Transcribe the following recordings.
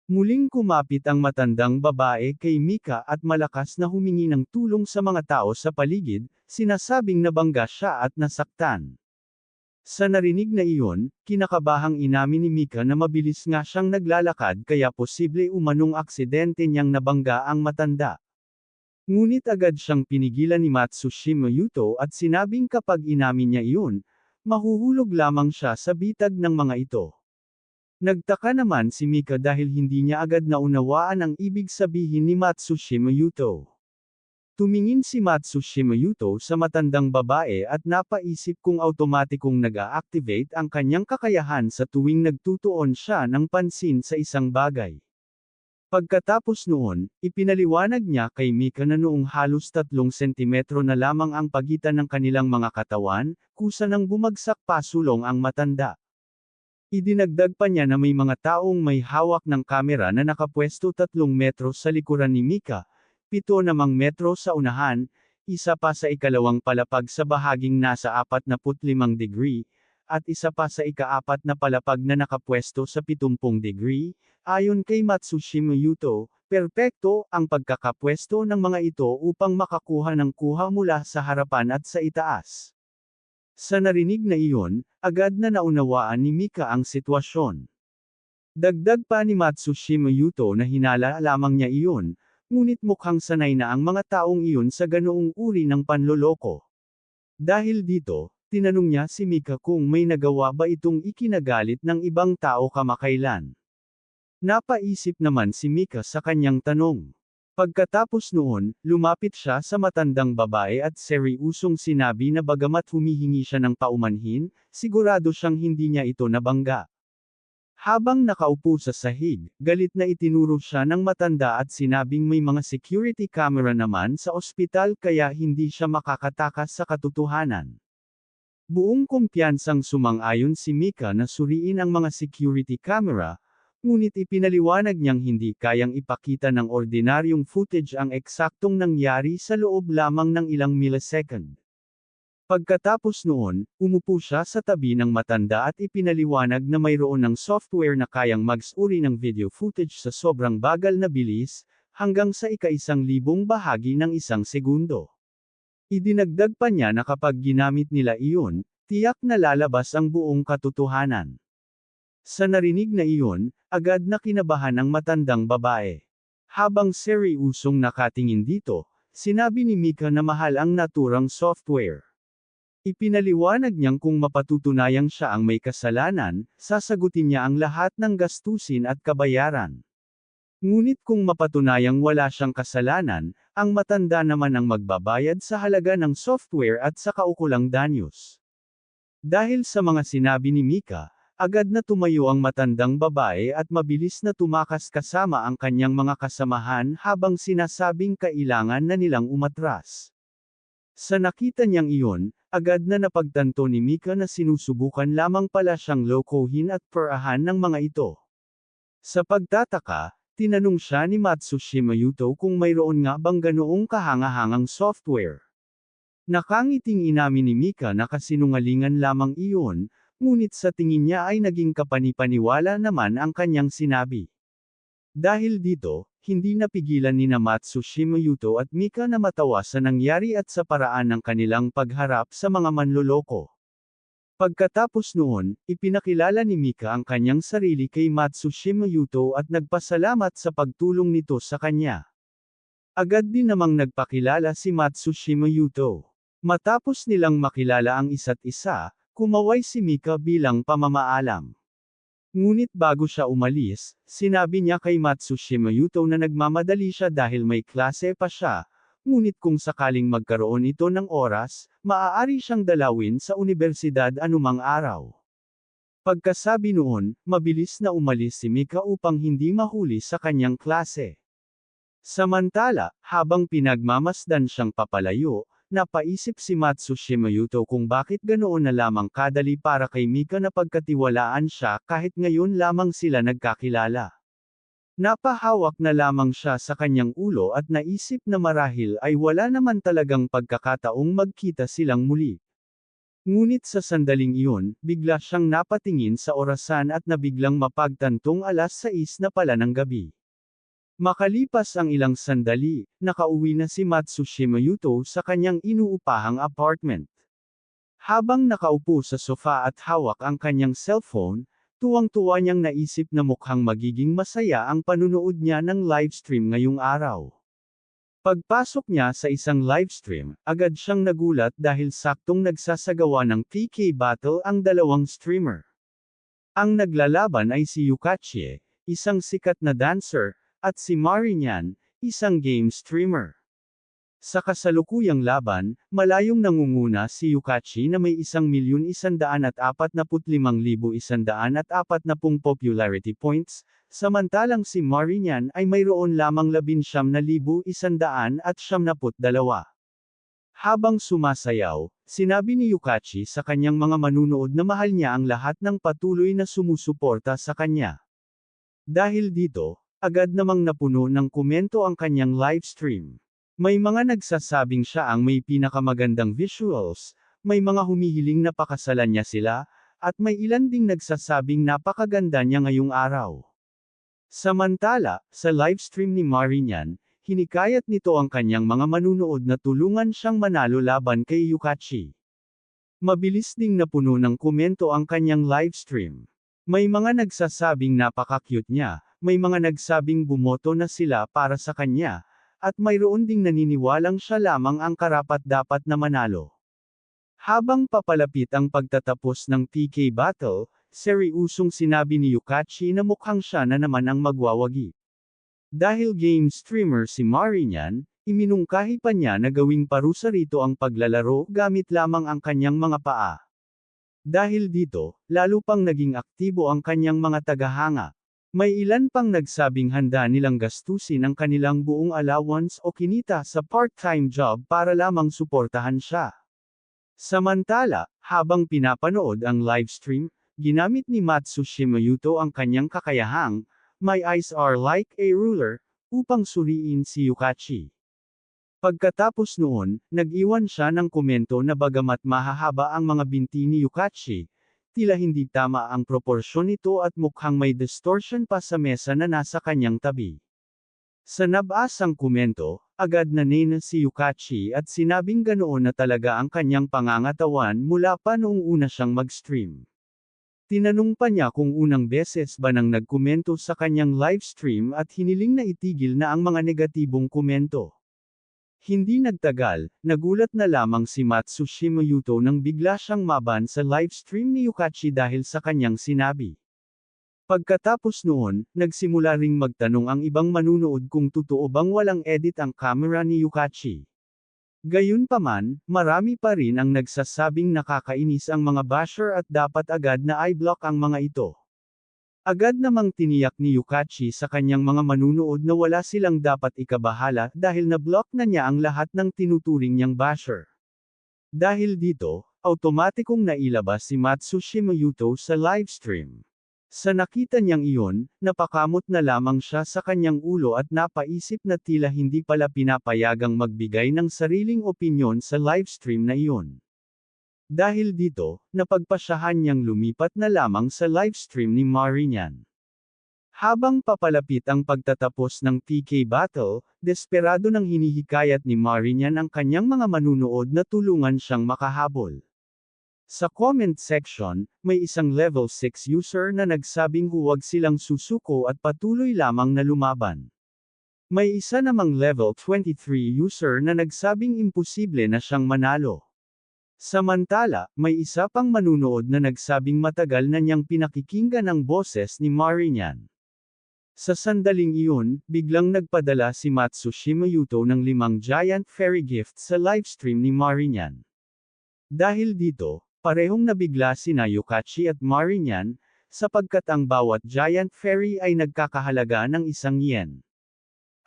Muling kumapit ang matandang babae kay Mika at malakas na humingi ng tulong sa mga tao sa paligid, sinasabing nabangga siya at nasaktan. Sa narinig na iyon, kinakabahang inamin ni Mika na mabilis nga siyang naglalakad kaya posible umanong aksidente niyang nabangga ang matanda. Ngunit agad siyang pinigilan ni Matsushima Yuto at sinabing kapag inamin niya iyon, mahuhulog lamang siya sa bitag ng mga ito. Nagtaka naman si Mika dahil hindi niya agad naunawaan ang ibig sabihin ni Matsushima Yuto. Tumingin si Matsushima Yuto sa matandang babae at napaisip kung automatikong nag-a-activate ang kanyang kakayahan sa tuwing nagtutuon siya ng pansin sa isang bagay. Pagkatapos noon, ipinaliwanag niya kay Mika na noong halos 3 sentimetro na lamang ang pagitan ng kanilang mga katawan, kusa nang bumagsak pasulong ang matanda. Idinagdag pa niya na may mga taong may hawak ng kamera na nakapwesto 3 metro sa likuran ni Mika, 7 namang metro sa unahan, isa pa sa ikalawang palapag sa bahaging nasa 45 degree, at isa pa sa ika-4 na palapag na nakapwesto sa 70 degree, ayon kay Matsushima Yuto, perpekto ang pagkakapwesto ng mga ito upang makakuha ng kuha mula sa harapan at sa itaas. Sa narinig na iyon, agad na naunawaan ni Mika ang sitwasyon. Dagdag pa ni Matsushima Yuto na hinala lamang niya iyon, ngunit mukhang sanay na ang mga taong iyon sa ganoong uri ng panloloko. Dahil dito, tinanong niya si Mika kung may nagawa ba itong ikinagalit ng ibang tao kamakailan. Napaisip naman si Mika sa kanyang tanong. Pagkatapos noon, lumapit siya sa matandang babae at seryusong sinabi na bagamat humihingi siya ng paumanhin, sigurado siyang hindi niya ito nabangga. Habang nakaupo sa sahig, galit na itinuro siya ng matanda at sinabing may mga security camera naman sa ospital kaya hindi siya makakatakas sa katotohanan. Buong kumpiyansang sumang-ayon si Mika na suriin ang mga security camera, ngunit ipinaliwanag niyang hindi kayang ipakita ng ordinaryong footage ang eksaktong nangyari sa loob lamang ng ilang millisecond. Pagkatapos noon, umupo siya sa tabi ng matanda at ipinaliwanag na mayroon ng software na kayang mag-suri ng video footage sa sobrang bagal na bilis, hanggang sa ika-1,000 bahagi ng 1 segundo. Idinagdag pa niya na kapag ginamit nila iyon, tiyak na lalabas ang buong katotohanan. Sa narinig na iyon, agad na kinabahan ang matandang babae. Habang seryusong nakatingin dito, sinabi ni Mika na mahal ang naturang software. Ipinaliwanag niyang kung mapatutunayang siya ang may kasalanan, sasagutin niya ang lahat ng gastusin at kabayaran. Ngunit kung mapatunayang wala siyang kasalanan, ang matanda naman ang magbabayad sa halaga ng software at sa kaukulang danyos. Dahil sa mga sinabi ni Mika, agad na tumayo ang matandang babae at mabilis na tumakas kasama ang kanyang mga kasamahan habang sinasabing kailangan na nilang umatras. Sa nakita niyang iyon, agad na napagtanto ni Mika na sinusubukan lamang pala siyang lokohin at perahan ng mga ito. Sa pagtataka, tinanong siya ni Matsushima Yuto kung mayroon nga bang ganoong kahangahangang software. Nakangiting inamin ni Mika na kasinungalingan lamang iyon, ngunit sa tingin niya ay naging kapanipaniwala naman ang kanyang sinabi. Dahil dito, hindi napigilan ni Matsushima Yuto at Mika na matawa sa nangyari at sa paraan ng kanilang pagharap sa mga manloloko. Pagkatapos noon, ipinakilala ni Mika ang kanyang sarili kay Matsushima Yuto at nagpasalamat sa pagtulong nito sa kanya. Agad din namang nagpakilala si Matsushima Yuto. Matapos nilang makilala ang isa't isa, kumaway si Mika bilang pamamaalam. Ngunit bago siya umalis, sinabi niya kay Matsushima Yuto na nagmamadali siya dahil may klase pa siya, ngunit kung sakaling magkaroon ito ng oras, maaari siyang dalawin sa unibersidad anumang araw. Pagkasabi noon, mabilis na umalis si Mika upang hindi mahuli sa kanyang klase. Samantala, habang pinagmamasdan siyang papalayo, napaisip si Matsushima Yuto kung bakit ganoon na lamang kadali para kay Mika na pagkatiwalaan siya kahit ngayon lamang sila nagkakilala. Napahawak na lamang siya sa kanyang ulo at naisip na marahil ay wala naman talagang pagkakataong magkita silang muli. Ngunit sa sandaling iyon, bigla siyang napatingin sa orasan at nabiglang mapagtantong 6:00 na pala ng gabi. Makalipas ang ilang sandali, nakauwi na si Matsushima Yuto sa kanyang inuupahang apartment. Habang nakaupo sa sofa at hawak ang kanyang cellphone, tuwang-tuwa niyang naisip na mukhang magiging masaya ang panunood niya ng livestream ngayong araw. Pagpasok niya sa isang livestream, agad siyang nagulat dahil saktong nagsasagawa ng PK battle ang dalawang streamer. Ang naglalaban ay si Yukachi, isang sikat na dancer, at si Marinyan, isang game streamer. Sa kasalukuyang laban, malayong nangunguna si Yukachi na may 1,145,140 popularity points, samantalang si Marinyan ay mayroon lamang 19,172. Habang sumasayaw, sinabi ni Yukachi sa kanyang mga manunood na mahal niya ang lahat ng patuloy na sumusuporta sa kanya. Dahil dito, agad namang napuno ng komento ang kanyang livestream. May mga nagsasabing siya ang may pinakamagandang visuals, may mga humihiling na pakasalan niya sila, at may ilan ding nagsasabing napakaganda niya ngayong araw. Samantala, sa livestream ni Marinyan, hinikayat nito ang kanyang mga manunood na tulungan siyang manalo laban kay Yukachi. Mabilis ding napuno ng komento ang kanyang livestream. May mga nagsasabing napaka-cute niya, may mga nagsabing bumoto na sila para sa kanya, at mayroon ding naniniwalang siya lamang ang karapat-dapat na manalo. Habang papalapit ang pagtatapos ng PK battle, seryusong sinabi ni Yukachi na mukhang siya na naman ang magwawagi. Dahil game streamer si Marinyan, iminungkahi pa niya na gawing parusa rito ang paglalaro gamit lamang ang kanyang mga paa. Dahil dito, lalo pang naging aktibo ang kanyang mga tagahanga. May ilan pang nagsabing handa nilang gastusin ang kanilang buong allowance o kinita sa part-time job para lamang suportahan siya. Samantala, habang pinapanood ang livestream, ginamit ni Matsushima Yuto ang kanyang kakayahang, "My eyes are like a ruler," upang suriin si Yukachi. Pagkatapos noon, nag-iwan siya ng komento na bagamat mahahaba ang mga binti ni Yukachi, tila hindi tama ang proporsyon nito at mukhang may distortion pa sa mesa na nasa kanyang tabi. Sa nabasang komento, agad na nena si Yukachi at sinabing ganoon na talaga ang kanyang pangangatawan mula pa noong una siyang mag-stream. Tinanong pa niya kung unang beses ba nang nagkomento sa kanyang livestream at hiniling na itigil na ang mga negatibong komento. Hindi nagtagal, nagulat na lamang si Matsushima Yuto nang bigla siyang maban sa livestream ni Yukachi dahil sa kanyang sinabi. Pagkatapos noon, nagsimula ring magtanong ang ibang manunood kung totoo bang walang edit ang camera ni Yukachi. Gayunpaman, marami pa rin ang nagsasabing nakakainis ang mga basher at dapat agad na i-block ang mga ito. Agad namang tiniyak ni Yukachi sa kanyang mga manunood na wala silang dapat ikabahala dahil na-block na niya ang lahat ng tinuturing niyang basher. Dahil dito, automatikong nailabas si Matsushima Yuto sa livestream. Sa nakita niyang iyon, napakamot na lamang siya sa kanyang ulo at napaisip na tila hindi pala pinapayagang magbigay ng sariling opinyon sa livestream na iyon. Dahil dito, napagpasyahan niyang lumipat na lamang sa livestream ni Marinyan. Habang papalapit ang pagtatapos ng PK battle, desperado nang hinihikayat ni Marinyan ang kanyang mga manunood na tulungan siyang makahabol. Sa comment section, may isang level 6 user na nagsabing huwag silang susuko at patuloy lamang na lumaban. May isa namang level 23 user na nagsabing imposible na siyang manalo. Samantala, may isa pang manunood na nagsabing matagal na niyang pinakikinggan ang boses ni Marinyan. Sa sandaling iyon, biglang nagpadala si Matsushima Yuto ng 5 giant fairy gifts sa livestream ni Marinyan. Dahil dito, parehong nabigla sina Yukachi at Marinyan, sapagkat ang bawat giant fairy ay nagkakahalaga ng 1 yen.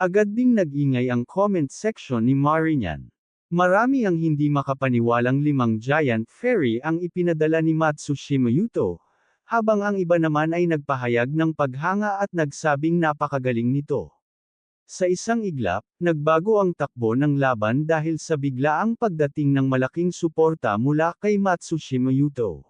Agad ding nag-ingay ang comment section ni Marinyan. Marami ang hindi makapaniwalang 5 giant fairy ang ipinadala ni Matsushima Yuto, habang ang iba naman ay nagpahayag ng paghanga at nagsabing napakagaling nito. Sa isang iglap, nagbago ang takbo ng laban dahil sa biglaang pagdating ng malaking suporta mula kay Matsushima Yuto.